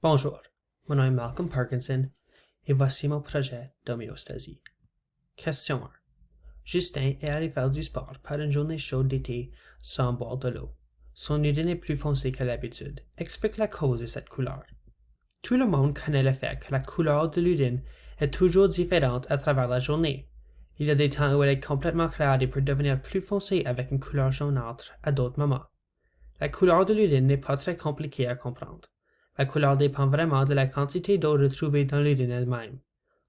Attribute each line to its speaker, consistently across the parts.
Speaker 1: Bonjour, mon nom est Malcolm Parkinson et voici mon projet d'homéostasie. Question 1. Justin est allé faire du sport par une journée chaude d'été sans boire de l'eau. Son urine est plus foncé que l'habitude. Explique la cause de cette couleur. Tout le monde connaît le fait que la couleur de l'urine est toujours différente à travers la journée. Il y a des temps où elle est complètement claire et peut devenir plus foncée avec une couleur jaunâtre à d'autres moments. La couleur de l'urine n'est pas très compliquée à comprendre. La couleur dépend vraiment de la quantité d'eau retrouvée dans l'urine elle-même.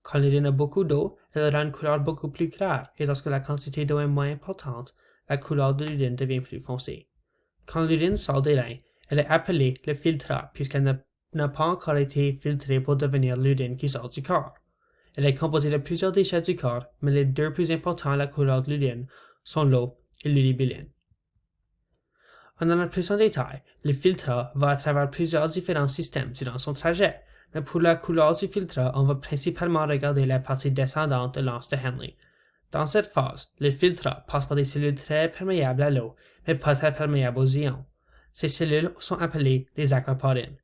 Speaker 1: Quand l'urine a beaucoup d'eau, elle aura une couleur beaucoup plus claire, et lorsque la quantité d'eau est moins importante, la couleur de l'urine devient plus foncée. Quand l'urine sort des reins, elle est appelée le filtrat puisqu'elle n'a pas encore été filtrée pour devenir l'urine qui sort du corps. Elle est composée de plusieurs déchets du corps, mais les deux plus importants à la couleur de l'urine sont l'eau et l'urébiline. En allant plus en détail, le filtrat va à travers plusieurs différents systèmes durant son trajet, mais pour la couleur du filtrat, on va principalement regarder la partie descendante de l'anse de Henle. Dans cette phase, le filtrat passe par des cellules très perméables à l'eau, mais pas très perméables aux ions. Ces cellules sont appelées des aquaporines.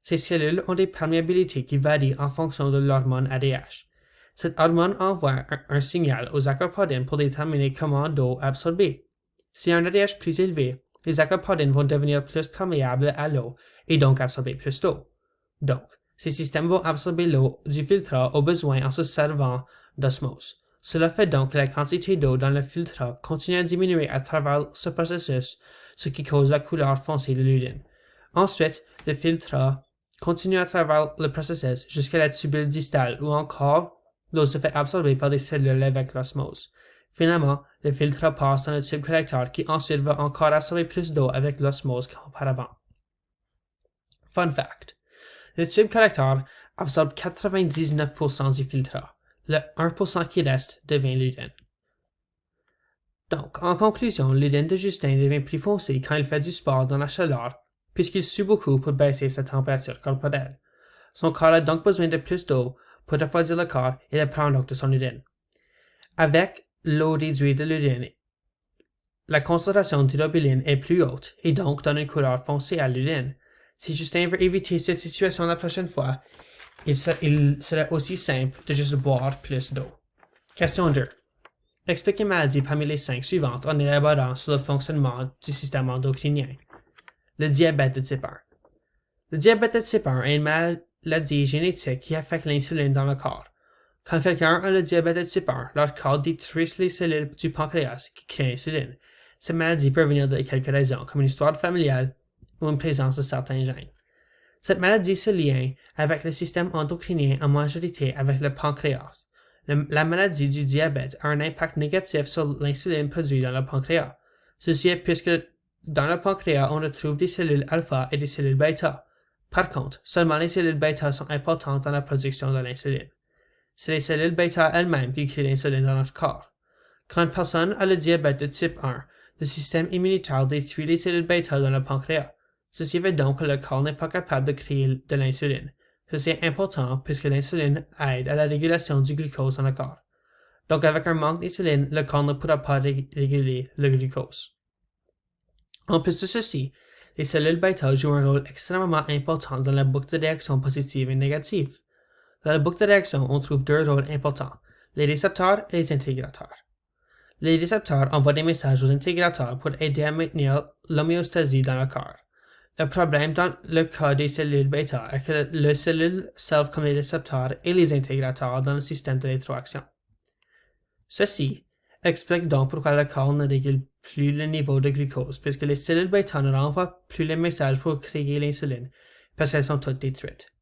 Speaker 1: Ces cellules ont des perméabilités qui varient en fonction de l'hormone ADH. Cette hormone envoie un signal aux aquaporines pour déterminer comment d'eau absorber. Si un ADH plus élevé, les aquaporines vont devenir plus perméables à l'eau et donc absorber plus d'eau. Donc, ces systèmes vont absorber l'eau du filtrat au besoin en se servant d'osmose. Cela fait donc que la quantité d'eau dans le filtrat continue à diminuer à travers ce processus, ce qui cause la couleur foncée de l'urine. Ensuite, le filtrat continue à travers le processus jusqu'à la tubule distale où encore l'eau se fait absorber par des cellules avec l'osmose. Finalement, le filtrat passe dans le tube collecteur qui ensuite va encore absorber plus d'eau avec l'osmose qu'auparavant. Fun fact. Le tube collecteur absorbe 99% du filtrat. Le 1% qui reste devient l'urine. Donc, en conclusion, l'urine de Justin devient plus foncée quand il fait du sport dans la chaleur, puisqu'il sue beaucoup pour baisser sa température corporelle. Son corps a donc besoin de plus d'eau pour refroidir le corps et le prendre donc de son urine. Avec l'eau réduite de l'urine, la concentration d'urébiline est plus haute et donc donne une couleur foncée à l'urine. Si Justin veut éviter cette situation la prochaine fois, il serait aussi simple de juste boire plus d'eau. Question 2. Explique une maladie parmi les 5 suivantes en élaborant sur le fonctionnement du système endocrinien. Le diabète de type 1. Le diabète de type 1 est une maladie génétique qui affecte l'insuline dans le corps. Quand quelqu'un a le diabète de type 1, leur corps détruit les cellules du pancréas qui créent l'insuline. Cette maladie peut venir de quelques raisons, comme une histoire familiale ou une présence de certains gènes. Cette maladie se lie avec le système endocrinien en majorité avec le pancréas. La maladie du diabète a un impact négatif sur l'insuline produite dans le pancréas. Ceci est puisque dans le pancréas, on retrouve des cellules alpha et des cellules bêta. Par contre, seulement les cellules bêta sont importantes dans la production de l'insuline. C'est les cellules bêta elles-mêmes qui créent l'insuline dans notre corps. Quand une personne a le diabète de type 1, le système immunitaire détruit les cellules bêta dans le pancréas. Ceci fait donc que le corps n'est pas capable de créer de l'insuline. Ceci est important puisque l'insuline aide à la régulation du glucose dans le corps. Donc avec un manque d'insuline, le corps ne pourra pas réguler le glucose. En plus de ceci, les cellules bêta jouent un rôle extrêmement important dans la boucle de réaction positive et négative. Dans la boucle de réaction, on trouve 2 rôles importants, les récepteurs et les intégrateurs. Les récepteurs envoient des messages aux intégrateurs pour aider à maintenir l'homéostasie dans le corps. Le problème dans le cas des cellules bêta est que les cellules servent comme les récepteurs et les intégrateurs dans le système de rétroaction. Ceci explique donc pourquoi le corps ne régule plus le niveau de glucose, puisque les cellules bêta ne renvoient plus les messages pour créer l'insuline, parce qu'elles sont toutes détruites.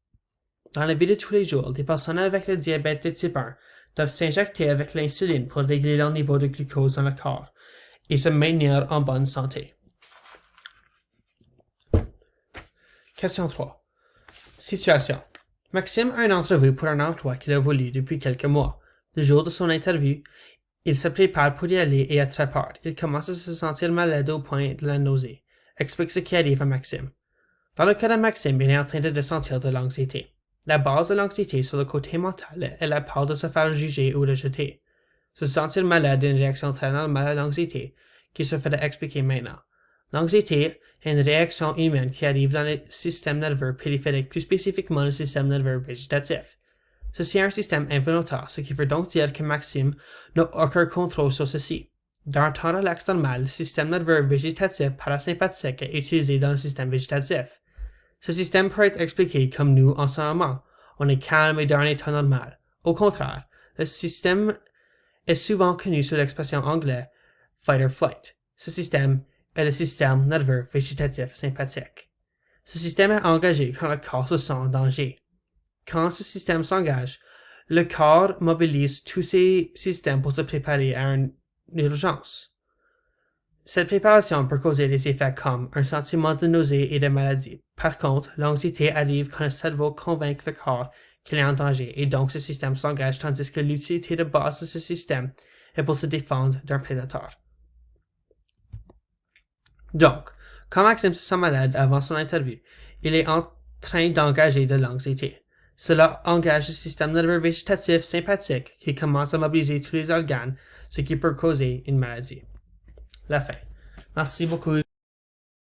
Speaker 1: Dans la vie de tous les jours, des personnes avec le diabète de type 1 doivent s'injecter avec l'insuline pour réguler leur niveau de glucose dans le corps et se maintenir en bonne santé. Question 3. Situation. Maxime a une entrevue pour un emploi qu'il a voulu depuis quelques mois. Le jour de son interview, il se prépare pour y aller et a très peur. Il commence à se sentir malade au point de la nausée. Explique ce qui arrive à Maxime. Dans le cas de Maxime, il est en train de ressentir de l'anxiété. La base de l'anxiété sur le côté mental est la peur de se faire juger ou rejeter. Se sentir malade est une réaction très normale à l'anxiété qui se fait expliquer maintenant. L'anxiété et une réaction humaine qui arrive dans le système nerveux périphérique, plus spécifiquement le système nerveux végétatif. Ceci est un système involontaire, ce qui veut donc dire que Maxime n'a aucun contrôle sur ceci. Dans un temps relax normal, le système nerveux végétatif parasympathique est utilisé dans le système végétatif. Ce système peut être expliqué comme nous en ce moment. On est calme et dans un état normal. Au contraire, le système est souvent connu sous l'expression anglaise fight or flight. Ce système est le système nerveux végétatif sympathique. Ce système est engagé quand le corps se sent en danger. Quand ce système s'engage, le corps mobilise tous ses systèmes pour se préparer à une urgence. Cette préparation peut causer des effets comme un sentiment de nausée et de maladie. Par contre, l'anxiété arrive quand le cerveau convainc le corps qu'il est en danger et donc ce système s'engage tandis que l'utilité de base de ce système est pour se défendre d'un prédateur. Donc, quand Maxime se sent malade avant son interview, il est en train d'engager de l'anxiété. Cela engage le système nerveux végétatif sympathique qui commence à mobiliser tous les organes, ce qui peut causer une maladie. La fin. Merci beaucoup.